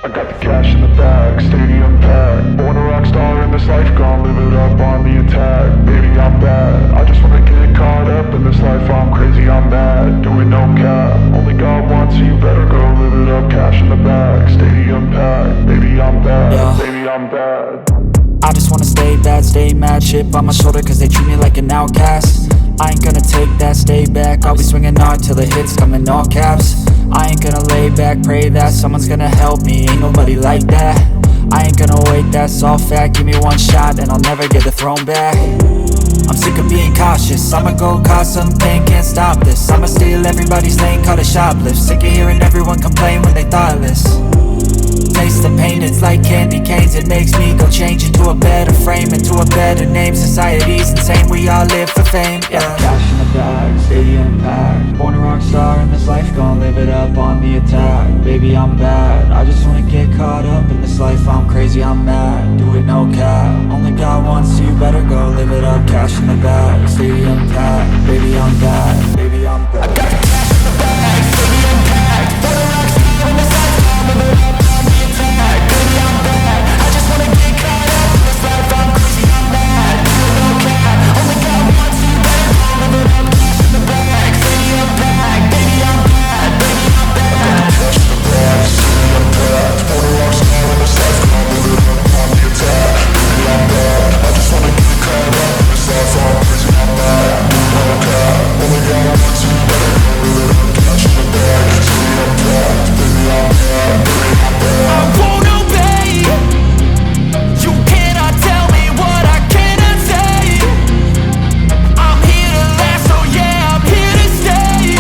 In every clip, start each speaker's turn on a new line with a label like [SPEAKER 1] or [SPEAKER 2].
[SPEAKER 1] I got the cash in the bag, stadium packed. Born a rock star in this life, gon' live it up on the attack. Baby, I'm bad, I just wanna get caught up in this life. I'm crazy, I'm mad, doing no cap. Only God wants you, better go live it up. Cash in the bag, stadium packed. Baby, I'm bad,
[SPEAKER 2] Yeah.
[SPEAKER 1] baby, I'm bad.
[SPEAKER 2] I just wanna stay bad, stay mad. Chip on my shoulder cause they treat me like an outcast. I ain't gonna take that, stay back. I'll be swinging hard till the hits come in all caps. I ain't gonna lay back, pray that someone's gonna help me. Ain't nobody like that. I ain't gonna wait, that's all fact. Give me one shot and I'll never get the throne back. I'm sick of being cautious, I'ma go cause some pain, can't stop this. I'ma steal everybody's lane, call it shoplift. Sick of hearing everyone complain when they thoughtless. Taste the pain, it's like candy canes. It makes me go change into a better frame, into a better name. Society's insane, we all live for fame, yeah. Cash in the bag, stadium packed. Born a rock star in this life, gon' live it up on the attack. Baby, I'm bad, I just wanna get caught up in this life. I'm crazy, I'm mad, do it no cap. Only God wants you, better go live it up. Cash in the bag, stadium packed. Baby, I'm bad, baby, I'm bad. I got the cash in the bag, stadium packed. Born a rock star in this life, gon' live it up on the attack. Baby, I'm bad, I just wanna get caught up in this life. I'm crazy, I'm mad, do it no cap. Only God wants you, better go live it up. Cash in the bag, stadium packed. Baby, I'm bad, baby, I'm bad.
[SPEAKER 1] Cash in the bag, stadium packed. Born a rock star in this life, gon' live it up on the attack. Baby, I'm bad, I just wanna get caught up in this life. I'm crazy, I'm mad, do it no cap. Only God wants you, better go live it up. Cash in the bag, stadium packed. Baby, I'm bad, baby, I'm bad.
[SPEAKER 2] I won't obey. You cannot tell me what I cannot say. I'm here to last, so yeah, I'm here to stay.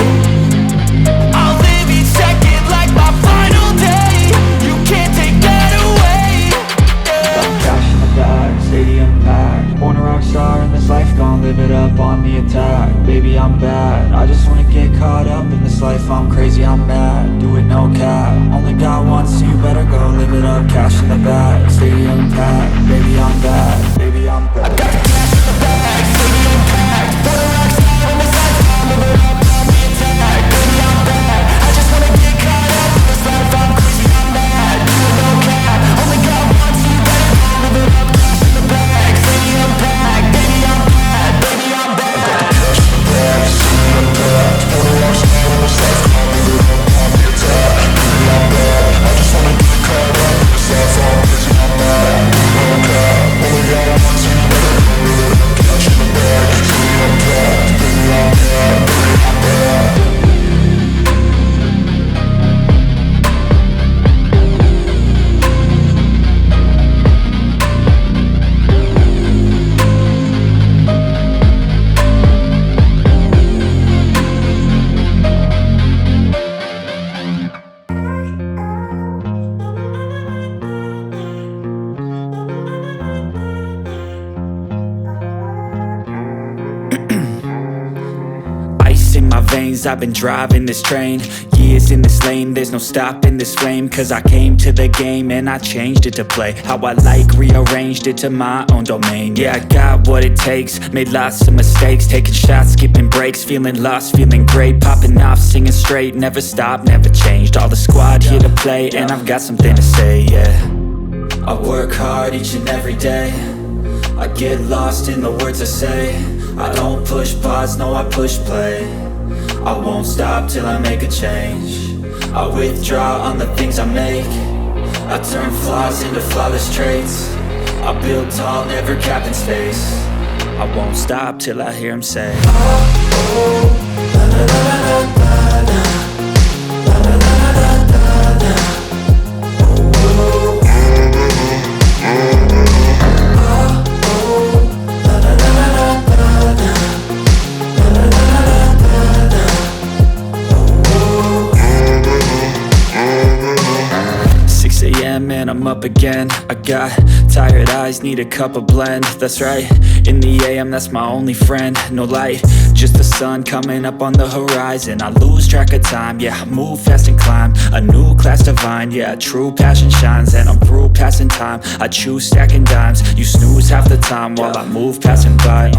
[SPEAKER 2] I'll live each second like my final day. You can't take that away, yeah. Cash in the bag, stadium packed. Born a rock star in this life, gon' live it up on the attack. Baby, I'm bad, I just wanna get caught up in this life. I'm crazy, I'm mad, do it no cap. Only God wants you, better go live it up. Cash in the bag, stadium packed. Baby, I'm bad, baby, I'm bad. I got the cash in the bag, stadium packed. Born a rock star in this life, gon' live it up on the attack. Baby, I'm bad, I just wanna get caught up in this life. I'm crazy, I'm mad, do it no cap. Only God wants you, better go live it up. Cash in the bag, stadium packed. Baby, I'm bad, baby, I'm bad.
[SPEAKER 1] Cash in the bag, stadium packed. Born a rock star in this life, gon' live it up on the attack. Baby, I'm bad, I just wanna get caught up in this life. I'm crazy, I'm mad, do it no cap. Only God wants you, better go live it up. Cash in the bag, stadium packed. Baby, I'm bad, baby, I'm bad.
[SPEAKER 2] Ice in my veins, I've been driving this train. Years in this lane, there's no stopping this flame. Cause I came to the game and I changed it to play how I like, rearranged it to my own domain. Yeah, I got what it takes, made lots of mistakes. Taking shots, skipping breaks, feeling lost, feeling great. Popping off, singing straight, never stopped, never changed. All the squad here to play and I've got something to say, yeah. I work hard each and every day. I get lost in the words I say. I don't push pause, no I push play. I won't stop till I make a change. I withdraw on the things I make. I turn flaws into flawless traits. I build tall, never capped in space. I won't stop till I hear him say, oh, la la la la la la. And I'm up again. I got tired eyes, need a cup of blend. That's right, in the AM, that's my only friend. No light, just the sun coming up on the horizon. I lose track of time, yeah, I move fast and climb a new class divine, yeah, true passion shines. And I'm through passing time, I choose stacking dimes. You snooze half the time while I move passing by.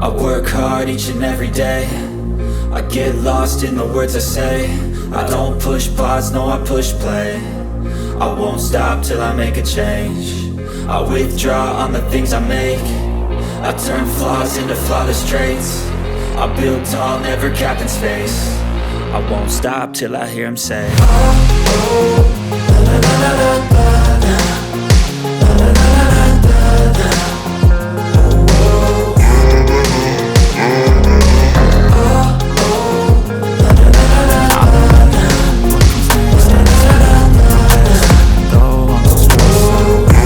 [SPEAKER 2] I work hard each and every day. I get lost in the words I say. I don't push pause, no I push play. I won't stop till I make a change. I withdraw on the things I make. I turn flaws into flawless traits. I build tall, never capped in space. I won't stop till I hear him say, oh, oh, la la la la la la, la la la la la la, oh, oh, oh, oh, la la la la la la. Though I'm so stressed,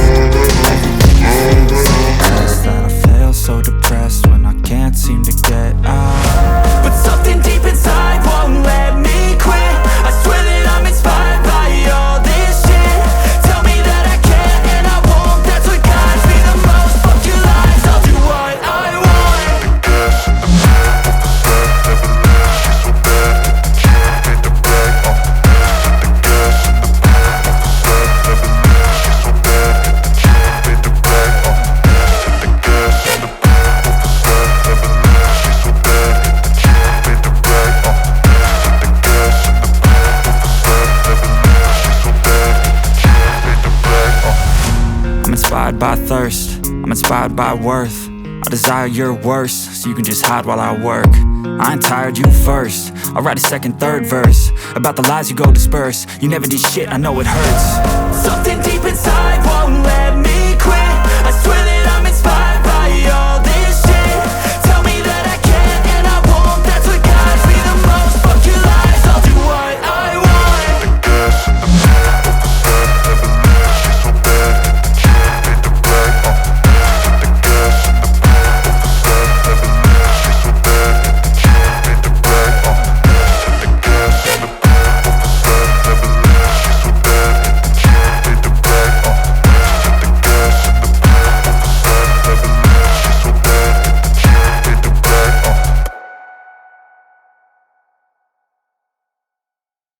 [SPEAKER 2] everything feels so fast that I feel so depressed when I can't seem to get out. But something deep inside won't let me quit. I swear that I'm inspired by all this shit. Tell me that I can and I won't. That's what guides me the most. Fuck your lies, I'll do what I want. I'm inspired by thirst, I'm inspired by worth. I desire your worst, so you can just hide while I work. I ain't tired, you first. I'll write a second, third verse about the lies you go disperse. You never did shit, I know it hurts. Something deep inside